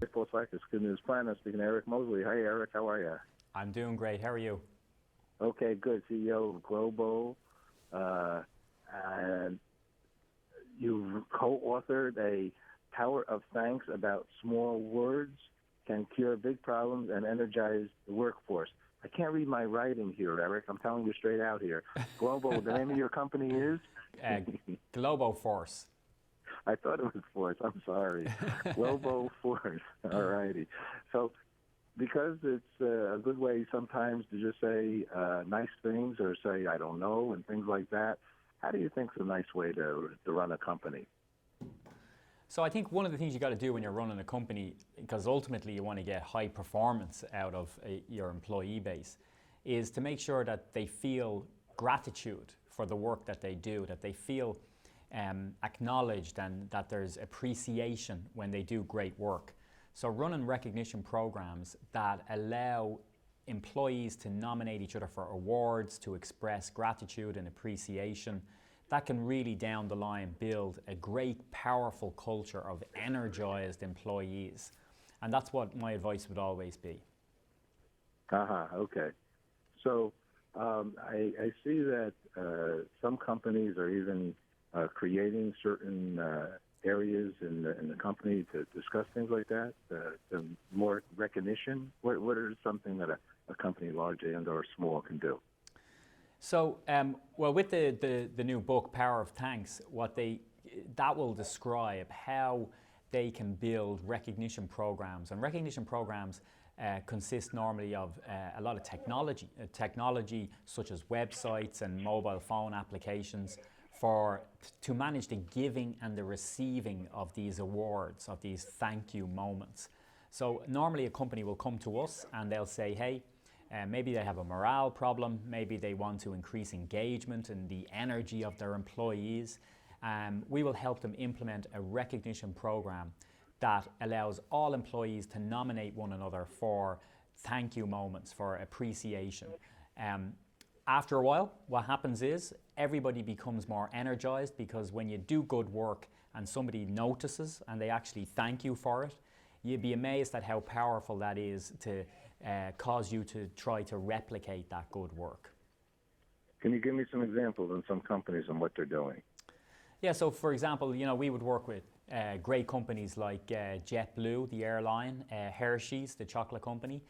Full Cycles Good News Planet. Speaking to Eric Mosley. Hi, Eric. How are you? I'm doing great. How are you? Okay, good. CEO of Global, and you co-authored a Power of Thanks about small words can cure big problems and energize the workforce. I can't read my writing here, Eric. I'm telling you straight out here. Global, the name of your company is? Uh, Globo Force. I thought it was Force. I'm sorry. Globo Force. All righty. So because it's a good way sometimes to just say nice things or say, I don't know, and things like that, how do you think is a nice way to run a company? So I think one of the things you got to do when you're running a company, because ultimately you want to get high performance out of your employee base, is to make sure that they feel gratitude for the work that they do, that they feel acknowledged and that there's appreciation when they do great work. So running recognition programs that allow employees to nominate each other for awards, to express gratitude and appreciation, that can really down the line build a great, powerful culture of energized employees. And that's what my advice would always be. Okay. So I see that some companies are even creating certain areas in the company to discuss things like that, the more recognition. What are something that a company, large and or small, can do? So, well, with the new book, Power of Thanks, that will describe how they can build recognition programs. And recognition programs consist normally of a lot of technology such as websites and mobile phone applications to manage the giving and the receiving of these awards, of these thank you moments. So normally a company will come to us and they'll say, hey, maybe they have a morale problem, maybe they want to increase engagement and the energy of their employees. We will help them implement a recognition program that allows all employees to nominate one another for thank you moments, for appreciation. After a while, what happens is everybody becomes more energized, because when you do good work and somebody notices and they actually thank you for it, you'd be amazed at how powerful that is to cause you to try to replicate that good work. Can you give me some examples in some companies and what they're doing? Yeah, so for example, we would work with great companies like JetBlue, the airline, Hershey's, the chocolate company,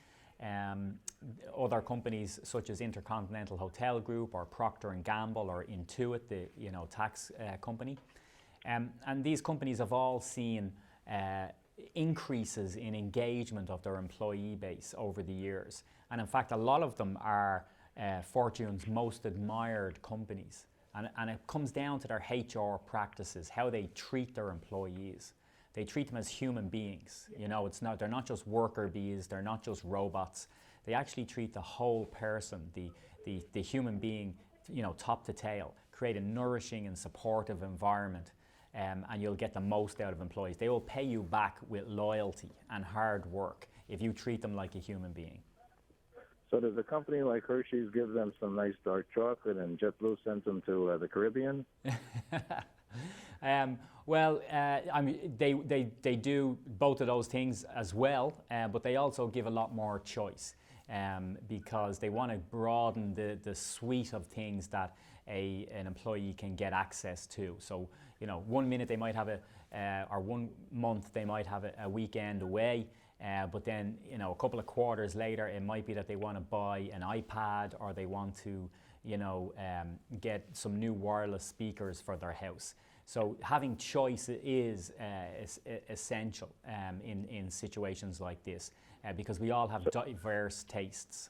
other companies such as Intercontinental Hotel Group or Procter & Gamble or Intuit, the tax company. And these companies have all seen increases in engagement of their employee base over the years. And in fact, a lot of them are Fortune's most admired companies. And it comes down to their HR practices, how they treat their employees. They treat them as human beings. They're not just worker bees, they're not just robots. They actually treat the whole person, the human being, top to tail, create a nourishing and supportive environment. And you'll get the most out of employees. They will pay you back with loyalty and hard work if you treat them like a human being. So does a company like Hershey's give them some nice dark chocolate and JetBlue sends them to the Caribbean? They do both of those things as well, but they also give a lot more choice because they want to broaden the suite of things that an employee can get access to. So, 1 minute they might have or 1 month they might have a weekend away, but then, a couple of quarters later, it might be that they want to buy an iPad or they want to, get some new wireless speakers for their house. So having choice is essential in situations like this because we all have diverse tastes.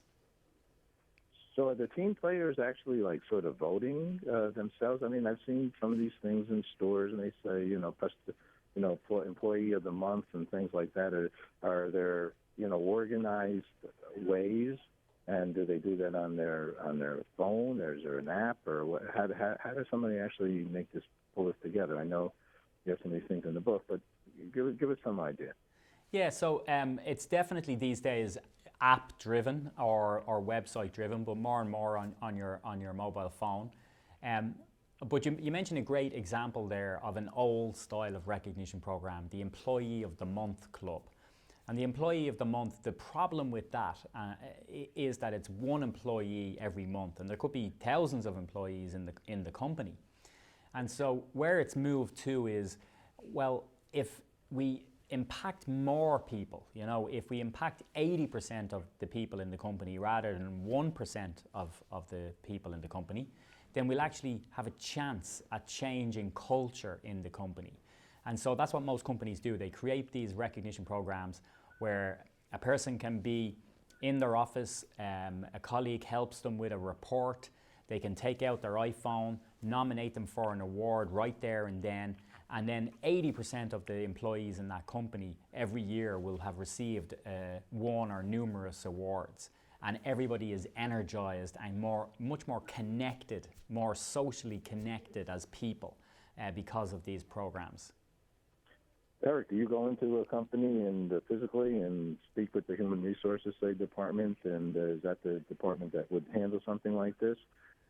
So are the team players actually like sort of voting themselves? I mean, I've seen some of these things in stores, and they say, employee of the month and things like that. Are there, organized ways? And do they do that on their phone? Or is there an app, or what? How does somebody actually pull this together? I know you have some of these things in the book, but give us some idea. Yeah, so it's definitely these days app-driven or website-driven, but more and more on your mobile phone. But you mentioned a great example there of an old style of recognition program, the Employee of the Month Club. And the employee of the month, the problem with that is that it's one employee every month, and there could be thousands of employees in the company. And so where it's moved to is, well, if we impact more people, you know, if we impact 80% of the people in the company rather than 1% of the people in the company, then we'll actually have a chance at changing culture in the company. And so that's what most companies do. They create these recognition programs where a person can be in their office, a colleague helps them with a report, they can take out their iPhone, nominate them for an award right there and then 80% of the employees in that company every year will have received one or numerous awards. And everybody is energized and much more connected, more socially connected as people because of these programs. Eric, do you go into a company and physically and speak with the human resources, say, department, and is that the department that would handle something like this,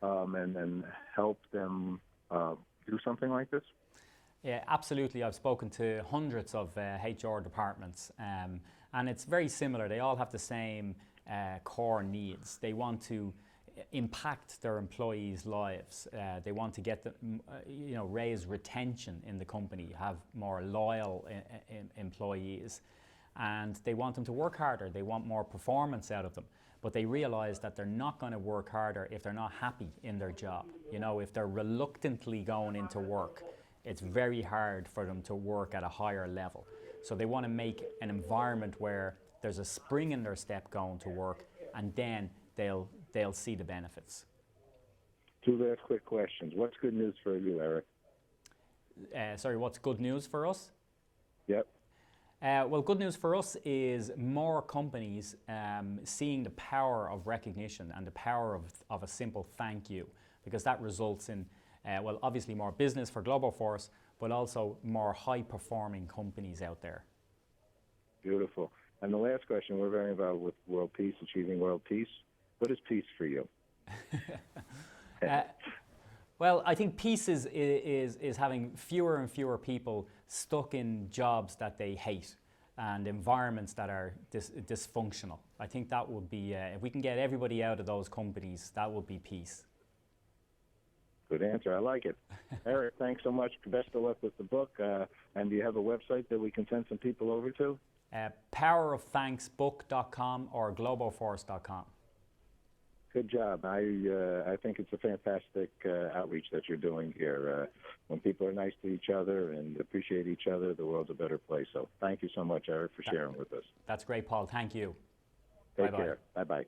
and help them do something like this? Yeah, absolutely. I've spoken to hundreds of HR departments, and it's very similar. They all have the same core needs. They want to impact their employees' lives. They want to get them, raise retention in the company, have more loyal employees, and they want them to work harder. They want more performance out of them. But they realize that they're not going to work harder if they're not happy in their job. You know, if they're reluctantly going into work, it's very hard for them to work at a higher level. So they want to make an environment where there's a spring in their step going to work, and then they'll see the benefits. Two last quick questions. What's good news for you, Eric? Sorry, what's good news for us? Yep. Well, good news for us is more companies seeing the power of recognition and the power of a simple thank you, because that results in, obviously more business for Global Force, but also more high-performing companies out there. Beautiful. And the last question, we're very involved with world peace, achieving world peace. What is peace for you? Well, I think peace is having fewer and fewer people stuck in jobs that they hate and environments that are dysfunctional. I think that would be, if we can get everybody out of those companies, that would be peace. Good answer. I like it. Eric, thanks so much. Best of luck with the book. And do you have a website that we can send some people over to? powerofthanksbook.com or globalforce.com. Good job. I think it's a fantastic outreach that you're doing here. When people are nice to each other and appreciate each other, the world's a better place. So thank you so much, Eric, for sharing with us. That's great, Paul. Thank you. Take care. Bye-bye.